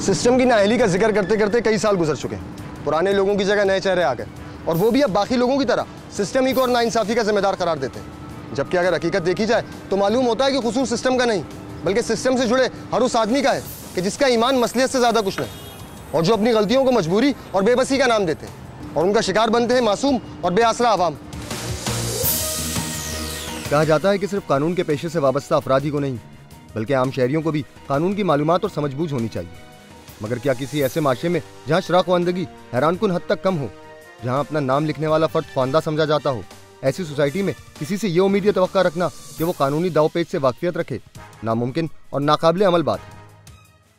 System की नाअहली का जिक्र करते करते कई साल गुजर चुके हैं। पुराने लोगों की जगह नए चेहरे आ गए और वो भी अब बाकी लोगों की तरह सिस्टम ही को और नाइंसाफ़ी का जिम्मेदार करार देते हैं। जबकि अगर हकीकत देखी जाए तो मालूम होता है कि कसूर सिस्टम का नहीं बल्कि सिस्टम से जुड़े हर उस आदमी का है कि जिसका ईमान मसलियत से ज़्यादा कुछ नहीं और जो अपनी गलतियों को मजबूरी और बेबसी का नाम देते हैं और उनका शिकार बनते हैं मासूम और बेआसरा आवाम। कहा जाता है कि सिर्फ कानून के पेशे से वाबस्ता अफराद ही को नहीं बल्कि आम शहरियों को भी कानून की मालूमात और समझबूझ होनी चाहिए। मगर क्या किसी ऐसे माशरे में जहाँ शराखवानदगी हैरानकुन हद तक कम हो, जहाँ अपना नाम लिखने वाला फर्द ख्वानदा समझा जाता हो, ऐसी सोसाइटी में किसी से ये उम्मीद या तवक्का रखना कि वो कानूनी दावपेच से वाकफियत रखे नामुमकिन और नाकाबिले अमल बात है।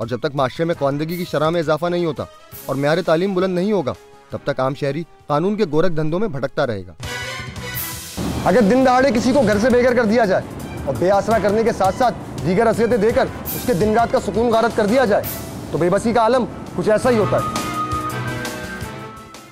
और जब तक माशरे में ख्वानदगी की शरह में इजाफा नहीं होता और मेयार तालीम बुलंद नहीं होगा तब तक आम शहरी कानून के गोरख धंधों में भटकता रहेगा। अगर दिन दहाड़े किसी को घर से बेघर कर दिया जाए और बेआसरा करने के साथ साथ दीगर असियतें देकर उसके दिन रात का सुकून गारत कर दिया जाए तो बेबसी का आलम कुछ ऐसा ही होता है।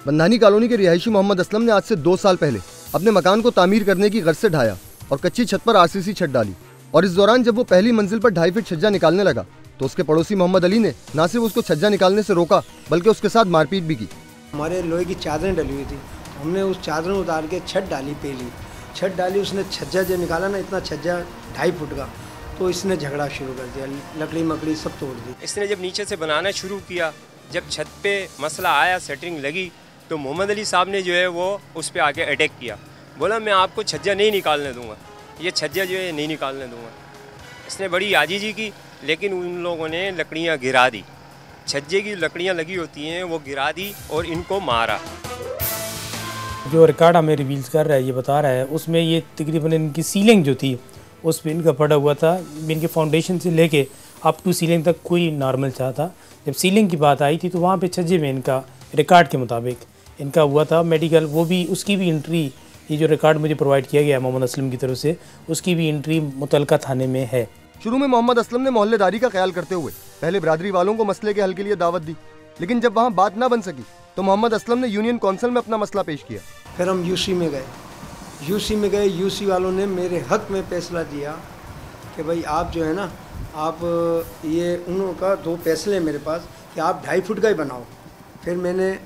बंधानी कॉलोनी के रिहायशी मोहम्मद असलम ने आज से 2 साल पहले अपने मकान को तामीर करने की गर्ज से ढाया और कच्ची छत पर आरसीसी छत डाली। और इस दौरान जब वो पहली मंजिल पर 2.5 फीट छज्जा निकालने लगा तो उसके पड़ोसी मोहम्मद अली ने न सिर्फ उसको छज्जा निकालने से रोका बल्कि उसके साथ मारपीट भी की। हमारे लोहे की चादरें डली हुई थी, हमने उस चादरें उतार के छत डाली, पहली छत डाली, उसने छज्जा जो निकाला ना, इतना छज्जा 2.5 फुट का, तो इसने झगड़ा शुरू कर दिया, लकड़ी मकड़ी सब तोड़ दी। इसने जब नीचे से बनाना शुरू किया, जब छत पे मसला आया, सेटिंग लगी, तो मोहम्मद अली साहब ने जो है वो उस पर आके अटैक किया। बोला मैं आपको छज्जा नहीं निकालने दूंगा, ये छज्जा जो है नहीं निकालने दूंगा। इसने बड़ी आजीजी की, लेकिन उन लोगों ने लकड़ियाँ गिरा दी, छज्जे की लकड़ियाँ लगी होती हैं वो गिरा दी और इनको मारा। जो रिकॉर्ड हमें रिवील कर रहा है, ये बता रहा है, उसमें ये तकरीबन इनकी सीलिंग जो थी उस पर इनका पड़ा हुआ था। इनके फाउंडेशन से लेके अप टू सीलिंग तक कोई नॉर्मल चाह था। जब सीलिंग की बात आई थी तो वहाँ पे छज्जे में इनका रिकॉर्ड के मुताबिक इनका हुआ था मेडिकल, वो भी उसकी भी एंट्री, ये जो रिकॉर्ड मुझे प्रोवाइड किया गया है मोहम्मद असलम की तरफ से, उसकी भी एंट्री मुतलका थाने में है। शुरू में मोहम्मद असलम ने मोहल्लेदारी का ख्याल करते हुए पहले बिरादरी वालों को मसले के हल के लिए दावत दी, लेकिन जब वहाँ बात ना बन सकी तो मोहम्मद असलम ने यूनियन काउंसिल में अपना मसला पेश किया। फिर हम यूसी में गए, यूसी वालों ने मेरे हक में फैसला दिया कि भाई आप जो है ना, आप ये उनका 2 फैसले मेरे पास कि आप 2.5 फुट का ही बनाओ। फिर मैंने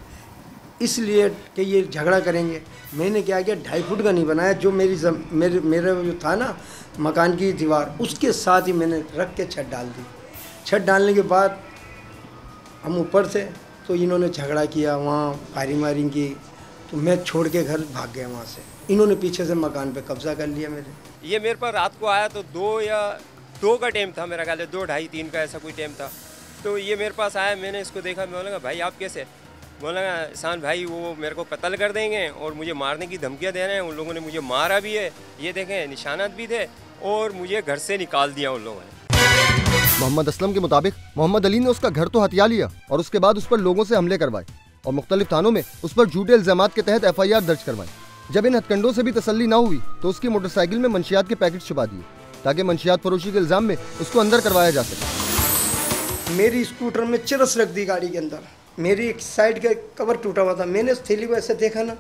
इसलिए कि ये झगड़ा करेंगे, मैंने क्या किया, 2.5 फुट का नहीं बनाया, जो मेरे जो था ना मकान की दीवार, उसके साथ ही मैंने रख के छत डाल दी। छत डालने के बाद हम ऊपर थे तो इन्होंने झगड़ा किया, वहाँ फायरिंग की, तो मैं छोड़ के घर भाग गया वहाँ से। इन्होंने पीछे से मकान पे कब्जा कर लिया मेरे। ये मेरे पर रात को आया तो 2 का टाइम था, मेरा ख्याल है 2, 2:30, 3 का ऐसा कोई टाइम था। तो ये मेरे पास आया, मैंने इसको देखा, मैं बोला भाई आप कैसे? बोला एहसान भाई वो मेरे को कत्ल कर देंगे और मुझे मारने की धमकियाँ दे रहे हैं। उन लोगों ने मुझे मारा भी है, ये देखें निशानात भी थे, और मुझे घर से निकाल दिया उन लोगों ने। मोहम्मद असलम के मुताबिक मोहम्मद अली ने उसका घर तो हथिया लिया और उसके बाद उस पर लोगों से हमले करवाए और मुख्तलिफ थानों में उस पर झूठे इल्जामात के तहत FIR दर्ज करवाई। जब इन हथकंडों से भी तसल्ली ना हुई तो उसकी मोटरसाइकिल में मंशियात के पैकेट छुपा दिए ताकि मंशियात फरोशी के इल्जाम में उसको अंदर करवाया जा सके। मेरी स्कूटर में चरस रख दी गाड़ी के अंदर, मेरी एक साइड का कवर टूटा हुआ था, मैंने उस थैली को ऐसे देखा ना,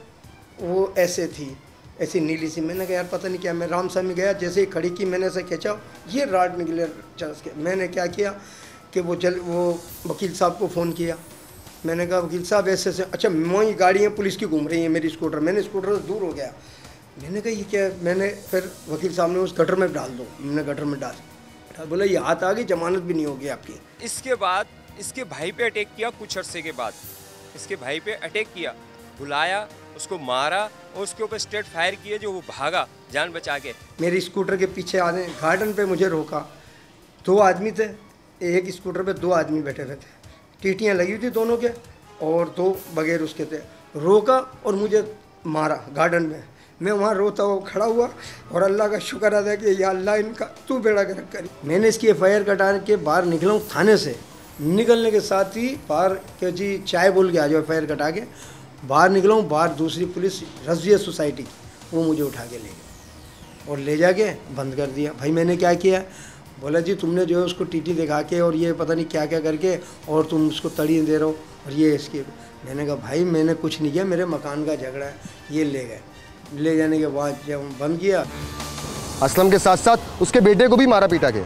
वो ऐसे थी, ऐसी नीली सी। मैंने कहा यार पता नहीं क्या, मैं रामसा में गया, जैसे ही खड़ी की मैंने ऐसे खींचा, ये राड निकले चरस के। मैंने क्या किया कि वो वकील साहब को फ़ोन किया, मैंने कहा वकील साहब ऐसे से, अच्छा मोई गाड़ियाँ पुलिस की घूम रही हैं मेरी स्कूटर, मैंने स्कूटर से दूर हो गया। मैंने कहा ये क्या, मैंने फिर वकील साहब ने उस गटर में डाल दो, मैंने गटर में डाल, बोला ये हाथ आ गई, जमानत भी नहीं होगी आपकी। इसके बाद इसके भाई पे अटैक किया, कुछ अर्से के बाद इसके भाई पे अटैक किया, बुलाया, उसको मारा और उसके ऊपर स्ट्रेट फायर किए, जो वो भागा जान बचा के। मेरी स्कूटर के पीछे आने गार्डन पे मुझे रोका, 2 आदमी थे, एक स्कूटर पे 2 आदमी बैठे हुए थे, टीटियाँ लगी हुई थी दोनों के और 2 बगैर उसके थे। रोका और मुझे मारा गार्डन में। मैं वहाँ रोता हुआ खड़ा हुआ और अल्लाह का शुक्र अदा कि या अल्लाह इनका तू बेड़ा गर्क करी। मैंने इसकी FIR कटा के बाहर निकला हूँ थाने से, निकलने के साथ ही बाहर के जी चाय बोल के आ जाओ, FIR कटा के बाहर निकला हूँ, बाहर दूसरी पुलिस रज़िया सोसाइटी वो मुझे उठा के ले गए और ले जाके बंद कर दिया। भाई मैंने क्या किया? बोला जी तुमने जो है उसको टीटी दिखा के और ये पता नहीं क्या क्या करके और तुम उसको तड़ी दे रहे हो और ये इसके। मैंने कहा भाई मैंने कुछ नहीं किया, मेरे मकान का झगड़ा है। ये ले गए, ले जाने के बाद जब बंद किया, असलम के साथ साथ उसके बेटे को भी मारा पीटा गया।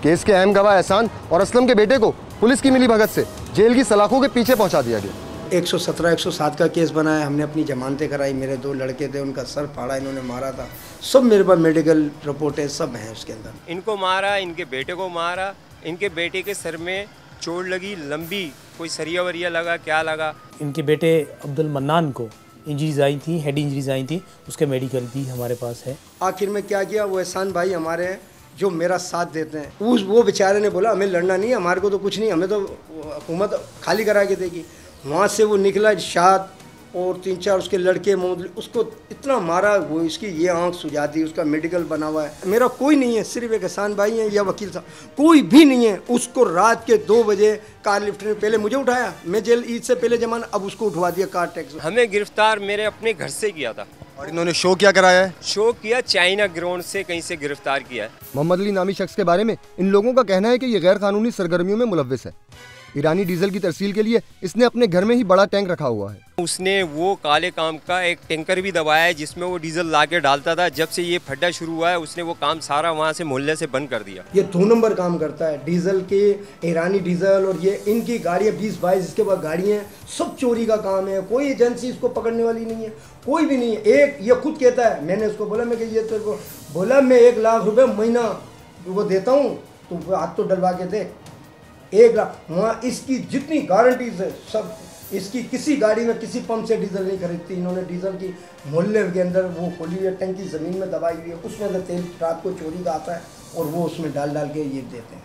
केस के अहम गवाह एहसान और असलम के बेटे को पुलिस की मिलीभगत से जेल की सलाखों के पीछे पहुंचा दिया गया। 117, 107 का केस बनाया हमने, अपनी जमानतें कराई। मेरे 2 लड़के थे, उनका सर फाड़ा, इन्होंने मारा था। सब मेरे पास मेडिकल रिपोर्ट है, सब हैं उसके अंदर। इनको मारा, इनके बेटे को मारा, इनके बेटे के सर में चोट लगी लंबी, कोई सरिया वरिया लगा, क्या लगा। इनके बेटे अब्दुल मन्नान को इंजरीज आई थी, हेड इंजरीज आई थी, उसके मेडिकल भी हमारे पास है। आखिर में क्या किया, वो एहसान भाई हमारे हैं जो मेरा साथ देते हैं। वो बेचारे ने बोला हमें लड़ना नहीं है, हमारे को तो कुछ नहीं, हमें तो हुकूमत खाली करा के देगी। वहाँ से वो निकला इरशाद और 3-4 उसके लड़के उसको इतना मारा, वो इसकी ये आंख सुझा दी, उसका मेडिकल बना हुआ है। मेरा कोई नहीं है, सिर्फ एक एहसान भाई है या वकील साहब, कोई भी नहीं है। उसको रात के 2 बजे कार लिफ्ट ने पहले मुझे उठाया, मैं जेल ईद से पहले जमाना, अब उसको उठवा दिया कार टैक्स। हमें गिरफ्तार मेरे अपने घर से किया था। और इन्होंने शो क्या कराया है? शो किया चाइना ग्राउंड से, कहीं से गिरफ्तार किया है। मोहम्मद अली नामी शख्स के बारे में इन लोगों का कहना है कि ये गैर कानूनी सरगर्मियों में मुलव्विस है। ईरानी डीजल की तरसील के लिए इसने अपने घर में ही बड़ा टैंक रखा हुआ है। उसने वो काले काम का एक टैंकर भी दबाया है जिसमें वो डीजल ला के डालता था। जब से ये फड्डा शुरू हुआ है उसने वो काम सारा वहाँ से मोहल्ले से बंद कर दिया। ये 2 नंबर काम करता है डीजल के, ईरानी डीजल, और ये इनकी गाड़ियाँ 20-22 इसके पास गाड़ियाँ हैं, सब चोरी का काम है। कोई एजेंसी इसको पकड़ने वाली नहीं है, कोई भी नहीं है। एक ये खुद कहता है, मैंने उसको बोला मैं कि ये तेरे को बोला मैं 1 लाख रुपए महीना वो देता हूँ, तो हाथ तो डलवा के दे। 1 लाख, वहाँ इसकी जितनी गारंटीज है सब, इसकी किसी गाड़ी में किसी पंप से डीजल नहीं खरीदती। इन्होंने डीजल की मोहल्ले के अंदर वो खोली हुई है, टंकी ज़मीन में दबाई हुई है, उसमें से तेल रात को चोरी का आता है और वो उसमें डाल के ये देते हैं।